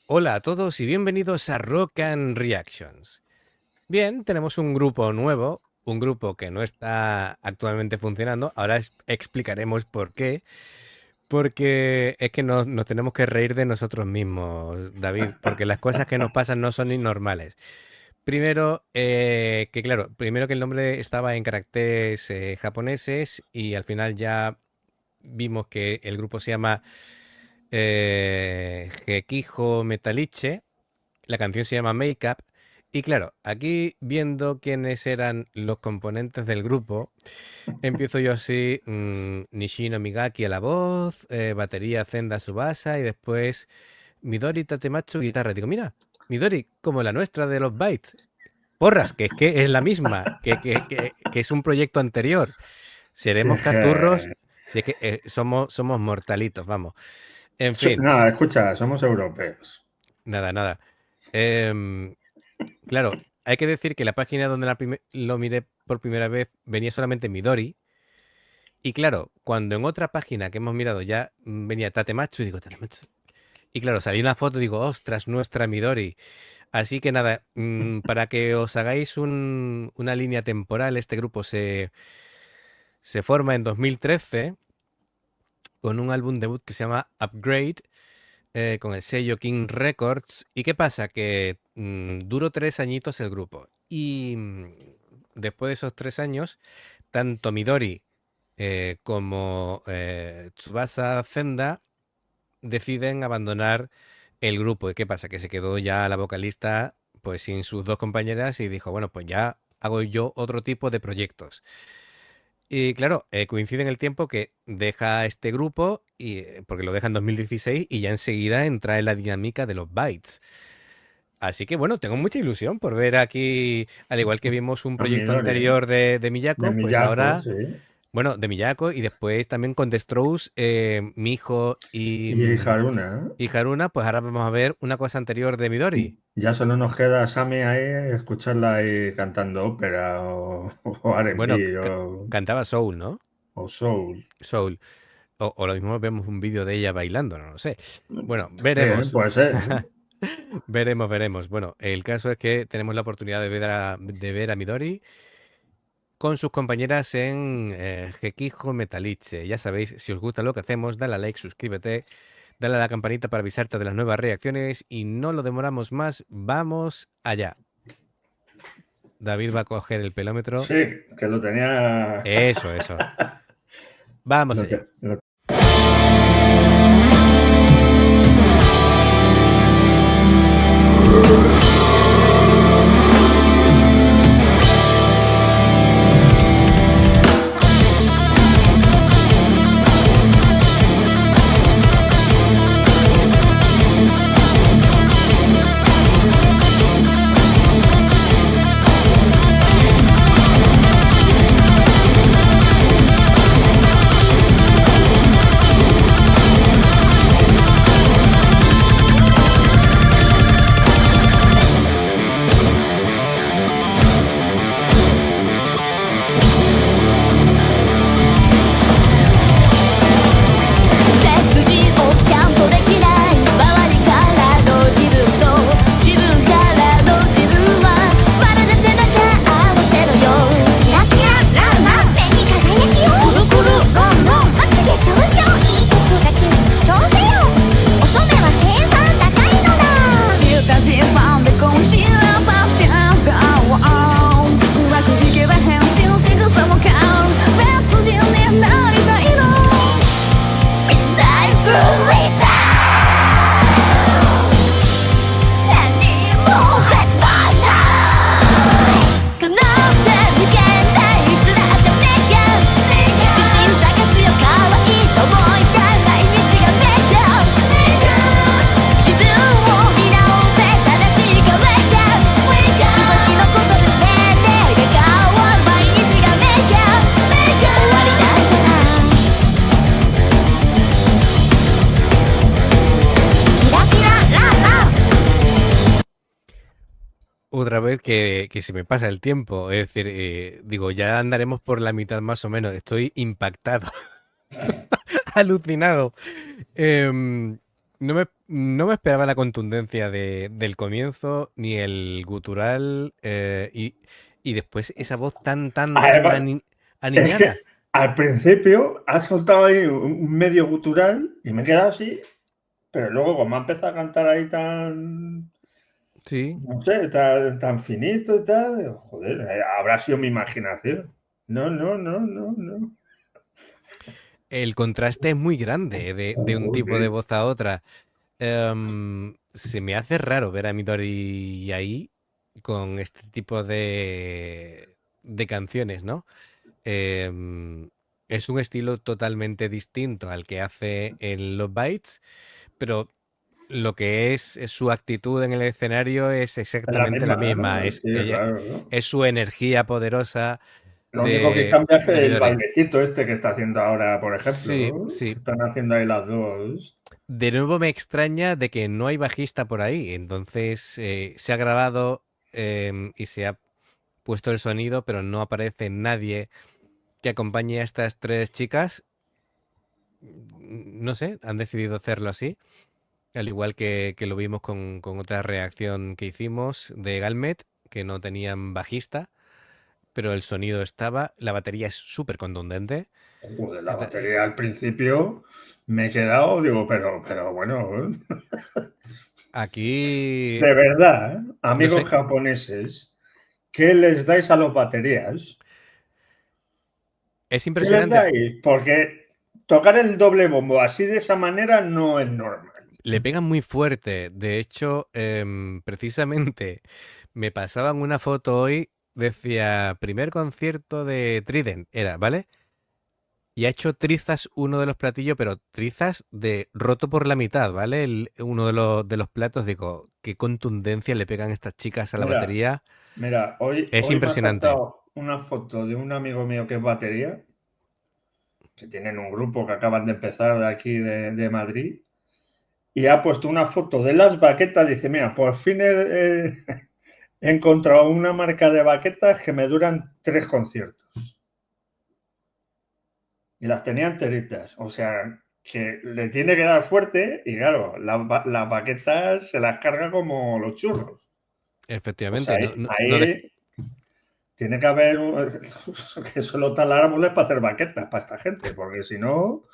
Hola a todos y bienvenidos a Rock and Reactions. Bien, tenemos un grupo nuevo, un grupo que no está actualmente funcionando. Ahora explicaremos por qué. Porque es que nos tenemos que reír de nosotros mismos, David, porque las cosas que nos pasan no son normales. Primero, que claro, primero que el nombre estaba en caracteres japoneses y al final ya vimos que el grupo se llama Gekijo Metaliche. La canción se llama Make Up. Y claro, aquí viendo quiénes eran los componentes del grupo, empiezo yo así, Nishino Migaki a la voz, batería Zenda Subasa y después Midori Tatematsu guitarra. Digo, mira, Midori, como la nuestra de los Bytes. Porras, que es la misma, que es un proyecto anterior. Sí, Seremos cazurros, si es que somos mortalitos, vamos. En fin, nada, escucha, somos europeos. nada, nada. Em, Claro, hay que decir que la página donde lo miré por primera vez venía solamente Midori. Y claro, cuando en otra página que hemos mirado ya venía Tatematsu, y digo, Tatematsu. Y claro, salí una foto y digo, ostras, nuestra Midori. Así que nada, para que os hagáis una línea temporal, este grupo se forma en 2013 con un álbum debut que se llama Upgrade, con el sello King Records. ¿Y qué pasa? Que duró 3 añitos el grupo. Y después de esos 3 años, tanto Midori como Tsubasa Zenda deciden abandonar el grupo. ¿Y qué pasa? Que se quedó ya la vocalista pues sin sus dos compañeras y dijo, bueno, pues ya hago yo otro tipo de proyectos. Y claro, coincide en el tiempo que deja este grupo, porque lo deja en 2016 y ya enseguida entra en la dinámica de los Bytes. Así que bueno, tengo mucha ilusión por ver aquí, al igual que vimos un A proyecto Midori, anterior de de Miyako, pues Miyako, ahora, sí. bueno, de Miyako y después también con The Strokes, Miho Y Haruna, ¿no? y Haruna, pues ahora vamos a ver una cosa anterior de Midori. Ya solo nos queda Sammy ahí, escucharla ahí cantando ópera o Bueno, R&B cantaba Soul, ¿no? o soul. Soul. O lo mismo vemos un vídeo de ella bailando, no lo sé. Bueno, También veremos. puede ser, ¿eh? Veremos. Bueno, el caso es que tenemos la oportunidad de ver a Midori con sus compañeras en Gekijo Metaliche. Ya sabéis, si os gusta lo que hacemos, dale a like, suscríbete, dale a la campanita para avisarte de las nuevas reacciones y no lo demoramos más, vamos allá. David va a coger el pelómetro. Sí, que lo tenía. Eso. Vamos Lo allá. lo背筋をちゃんとできない周りからの自分と自分からの自分はまるで背中合わせろよキラキラランラン目に輝きをくるくるロンロンまつげ上昇いいことだけを主張せよ乙女は計算高いのだ知った自慢で渾身なファッションだわうまくいけば変身仕草も変わる別人になりたいのMidnight Bruiser 何も始まらない可能性無限大いつだってメガ自信探すよ可愛いと思いたい毎日がメガ自分を見直せ正しいが Wake up 少しのことで全てが変わる毎日がメガ終わりないからキラキラランラン Otra vez que se me pasa el tiempo. Es decir, digo, ya andaremos por la mitad más o menos. Estoy impactado, alucinado. Em, no me esperaba la contundencia del comienzo, ni el gutural, y después esa voz tan Además, es aniñada. que al principio has soltado ahí un medio gutural y me he quedado así, pero luego como ha empezado a cantar ahí tan, Sí. no sé, tan finito y tal, digo, joder, habrá sido mi imaginación. No. El contraste es muy grande de un tipo de voz a otra. Se me hace raro ver a Midori ahí con este tipo de canciones, ¿no? Es un estilo totalmente distinto al que hace en Love Bites, pero lo que es su actitud en el escenario es exactamente la misma. ¿no? Es, Sí, claro, ¿no? es su energía poderosa Lo único que de cambia es el Midori. bailecito este que está haciendo ahora, por ejemplo, Sí, ¿no? sí. Están haciendo ahí las dos. De nuevo me extraña de que no hay bajista por ahí. Entonces se ha grabado y se ha puesto el sonido, pero no aparece nadie que acompañe a estas tres chicas. No sé, han decidido hacerlo así. Al igual que lo vimos con otra reacción que hicimos de Galmet, que no tenían bajista, pero el sonido estaba. La batería es súper contundente. Joder, la batería al principio me he quedado, digo, pero bueno. Aquí. De verdad, amigos No sé. japoneses, ¿qué les dais a las baterías? Es ¿Qué les impresionante. dais? Porque tocar el doble bombo así de esa manera no es normal. Le pegan muy fuerte. De hecho, precisamente me pasaban una foto hoy, decía primer concierto de Trident, era, ¿vale? Y ha hecho trizas uno de los platillos, pero trizas de roto por la mitad, ¿vale? Uno de los platos, digo, qué contundencia le pegan estas chicas a la batería. Mira, hoy Es me ha impresionante. saltado una foto de un amigo mío que es batería, que tienen un grupo que acaban de empezar de aquí de Madrid, y ha puesto una foto de las baquetas. Dice, mira, por fin he encontrado una marca de baquetas que me duran 3 conciertos. Y las tenía enteritas. O sea, que le tiene que dar fuerte y claro, las baquetas se las carga como los churros. Efectivamente. Pues ahí tiene que haber que solo talar árboles para hacer baquetas para esta gente, porque si no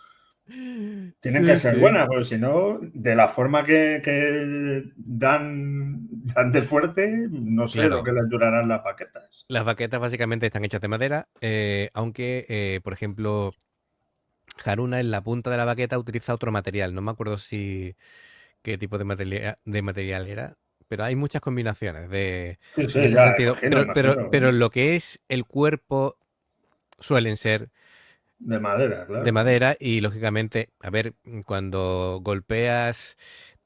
tienen que ser buenas, porque si no, de la forma que dan de fuerte, no sé lo que les durarán las baquetas. Las baquetas básicamente están hechas de madera, aunque, por ejemplo, Haruna en la punta de la baqueta utiliza otro material. No me acuerdo qué tipo de material era, pero hay muchas combinaciones en ese sentido. Pero lo que es el cuerpo suelen ser de madera, claro. De madera y, lógicamente, a ver, cuando golpeas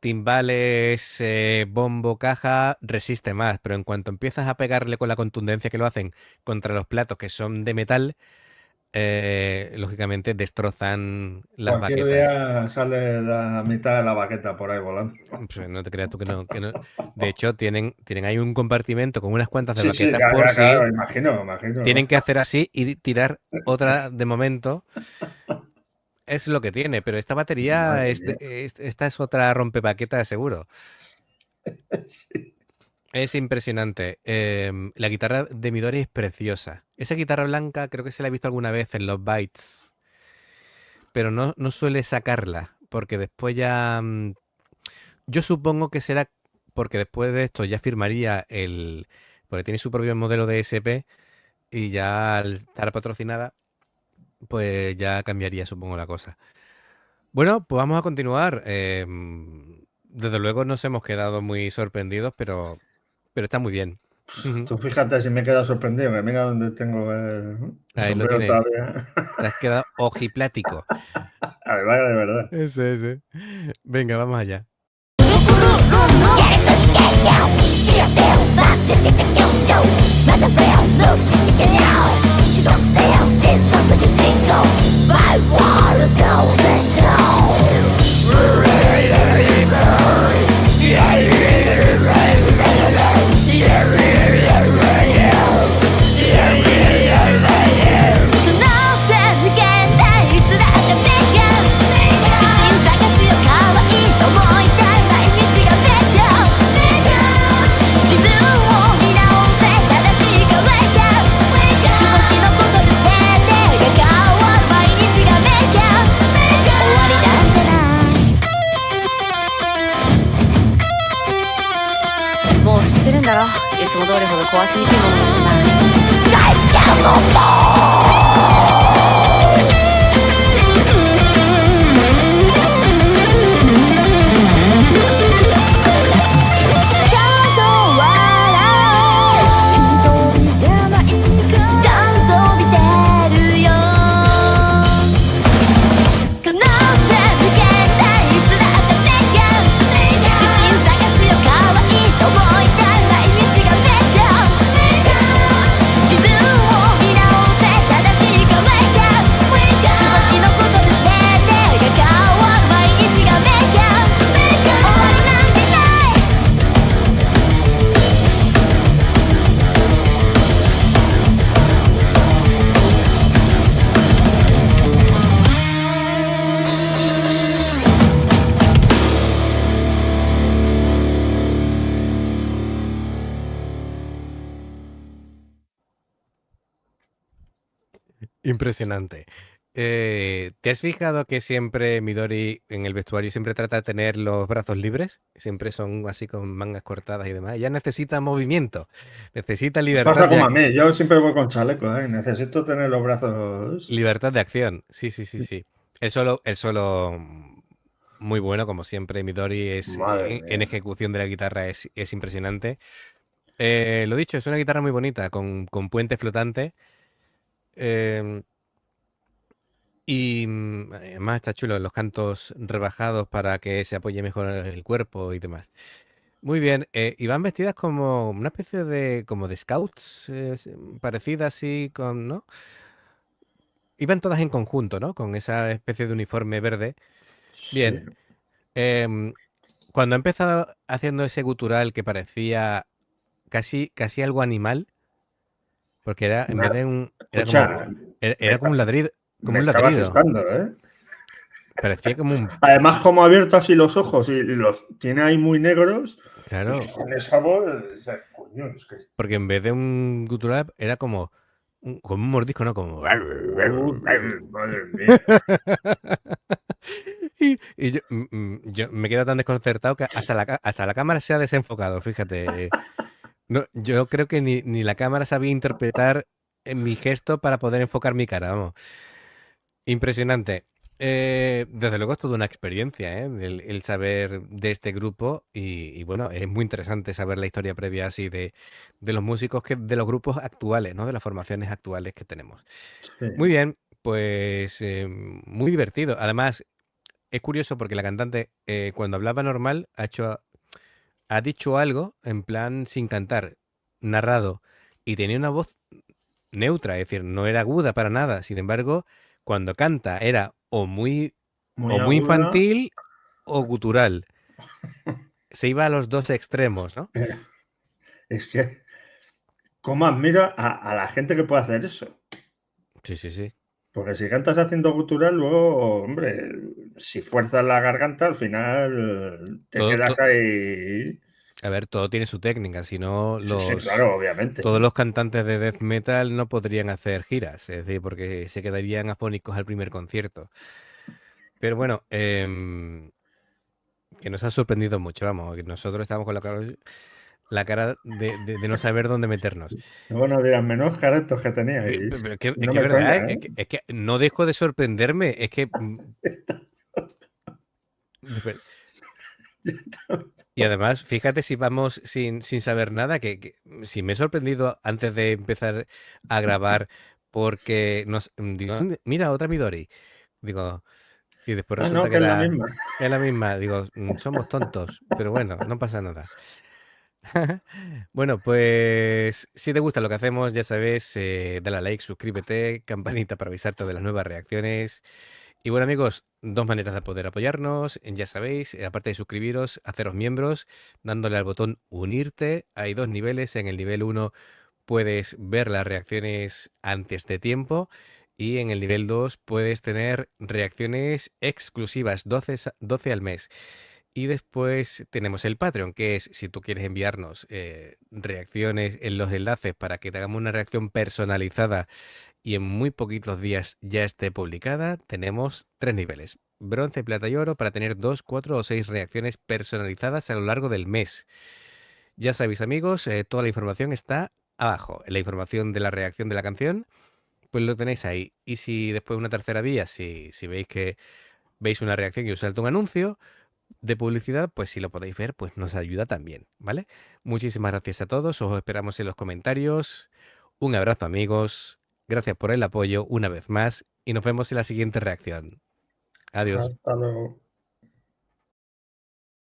timbales, bombo, caja, resiste más, pero en cuanto empiezas a pegarle con la contundencia que lo hacen contra los platos que son de metal, lógicamente destrozan las baquetas. Cualquier día sale la mitad de la baqueta por ahí volando. Pues no te creas tú que no. De hecho, tienen ahí un compartimento con unas cuantas de baquetas por claro, imagino. Tienen que hacer así y tirar otra de momento. Es lo que tiene, pero esta batería, esta es otra rompebaqueta seguro. Sí. Es impresionante. La guitarra de Midori es preciosa. Esa guitarra blanca creo que se la he visto alguna vez en Love Bites, pero no suele sacarla, porque después ya... yo supongo que será porque después de esto ya firmaría porque tiene su propio modelo de SP y ya al estar patrocinada, pues ya cambiaría, supongo, la cosa. Bueno, pues vamos a continuar. Desde luego nos hemos quedado muy sorprendidos, pero está muy bien. Tú fíjate si me he quedado sorprendido, que mira dónde tengo el ahí lo tienes. Todavía. Te has quedado ojiplático. Vaya, de verdad. Ese. Venga, vamos allá. Come on. ってるんだろ。いつも通りほど壊しにくいものなんだ。ちゃんと笑おう。一人じゃないからちゃんと見てるよ。可能性無限大いつだってメイク自信探すよ可愛いと思いたい毎日がメイク自分を見直せ正しいかメイク少しのことで全てが変わる毎日がメイク終わりなんてないImpresionante. ¿Te has fijado que siempre Midori en el vestuario siempre trata de tener los brazos libres? Siempre son así con mangas cortadas y demás. Ella necesita movimiento, necesita libertad Pasa de, como a mí, yo siempre voy con chaleco, ¿eh? Necesito tener los brazos. libertad de acción. Sí, sí, sí, sí. El solo muy bueno, como siempre. Midori es Madre en mía. ejecución de la guitarra es impresionante. Lo dicho, es una guitarra muy bonita, con puente flotante. Eh, Y además está chulo los cantos rebajados para que se apoye mejor el cuerpo y demás. Muy bien, y van vestidas como una especie de como de scouts, parecida así con, ¿no? Iban todas en conjunto, ¿no? Con esa especie de uniforme verde. Bien. Sí. Cuando ha empezado haciendo ese gutural que parecía casi algo animal, porque era en vez de un Escucha, era como un ladrido, como me un estaba ladrido. asustando, ¿eh? Parecía como un Además, como ha abierto así los ojos y los tiene ahí muy negros, claro. y con esa voz, o sea, coño, es que. Porque en vez de un gutural era como como un mordisco, ¿no? Como... Madre mía. Y yo me quedo tan desconcertado que hasta la cámara se ha desenfocado, fíjate. No, yo creo que ni la cámara sabía interpretar mi gesto para poder enfocar mi cara, vamos. Impresionante. Desde luego es toda una experiencia, ¿eh? El saber de este grupo y bueno, es muy interesante saber la historia previa así de los músicos, de los grupos actuales, ¿no? De las formaciones actuales que tenemos. Sí. Muy bien, pues muy divertido. Además, es curioso porque la cantante cuando hablaba normal ha dicho algo en plan sin cantar, narrado, y tenía una voz neutra, es decir, no era aguda para nada. Sin embargo, cuando canta era o muy Muy infantil o gutural. Se iba a los dos extremos, ¿no? Es que, ¿cómo admiro a la gente que puede hacer eso? Sí, sí, sí. Porque si cantas haciendo gutural, luego, hombre, si fuerzas la garganta, al final te quedas ahí. A ver, todo tiene su técnica, si no Sí, claro, obviamente. todos los cantantes de death metal no podrían hacer giras, es decir, porque se quedarían afónicos al primer concierto. Pero bueno, que nos ha sorprendido mucho, vamos, que nosotros estamos con la cara de no saber dónde meternos. Bueno, dirán, menos caretos que teníais. Pero es No que me es verdad, extraña, ¿eh? es que no dejo de sorprenderme, es que... Y además, fíjate si vamos sin saber nada, que si me he sorprendido antes de empezar a grabar porque digo, mira, otra Midori. Digo, y después Ah, resulta no, que que es la misma. es la misma. Digo, somos tontos, pero bueno, no pasa nada. Bueno, pues si te gusta lo que hacemos, ya sabes, dale a like, suscríbete, campanita para avisarte de las nuevas reacciones. Y bueno, amigos, dos maneras de poder apoyarnos, ya sabéis, aparte de suscribiros, haceros miembros, dándole al botón unirte. Hay dos niveles, en el nivel 1 puedes ver las reacciones antes de tiempo y en el nivel 2 puedes tener reacciones exclusivas, 12 al mes. Y después tenemos el Patreon, que es si tú quieres enviarnos reacciones en los enlaces para que te hagamos una reacción personalizada y en muy poquitos días ya esté publicada, tenemos 3 niveles. Bronce, plata y oro para tener 2, 4 o 6 reacciones personalizadas a lo largo del mes. Ya sabéis, amigos, toda la información está abajo. La información de la reacción de la canción, pues lo tenéis ahí. Y si después de una tercera vía, si veis que veis una reacción y os salta un anuncio de publicidad, pues si lo podéis ver, pues nos ayuda también, ¿vale? Muchísimas gracias a todos, os esperamos en los comentarios. Un abrazo, amigos. Gracias por el apoyo una vez más y nos vemos en la siguiente reacción. Adiós. Hasta luego.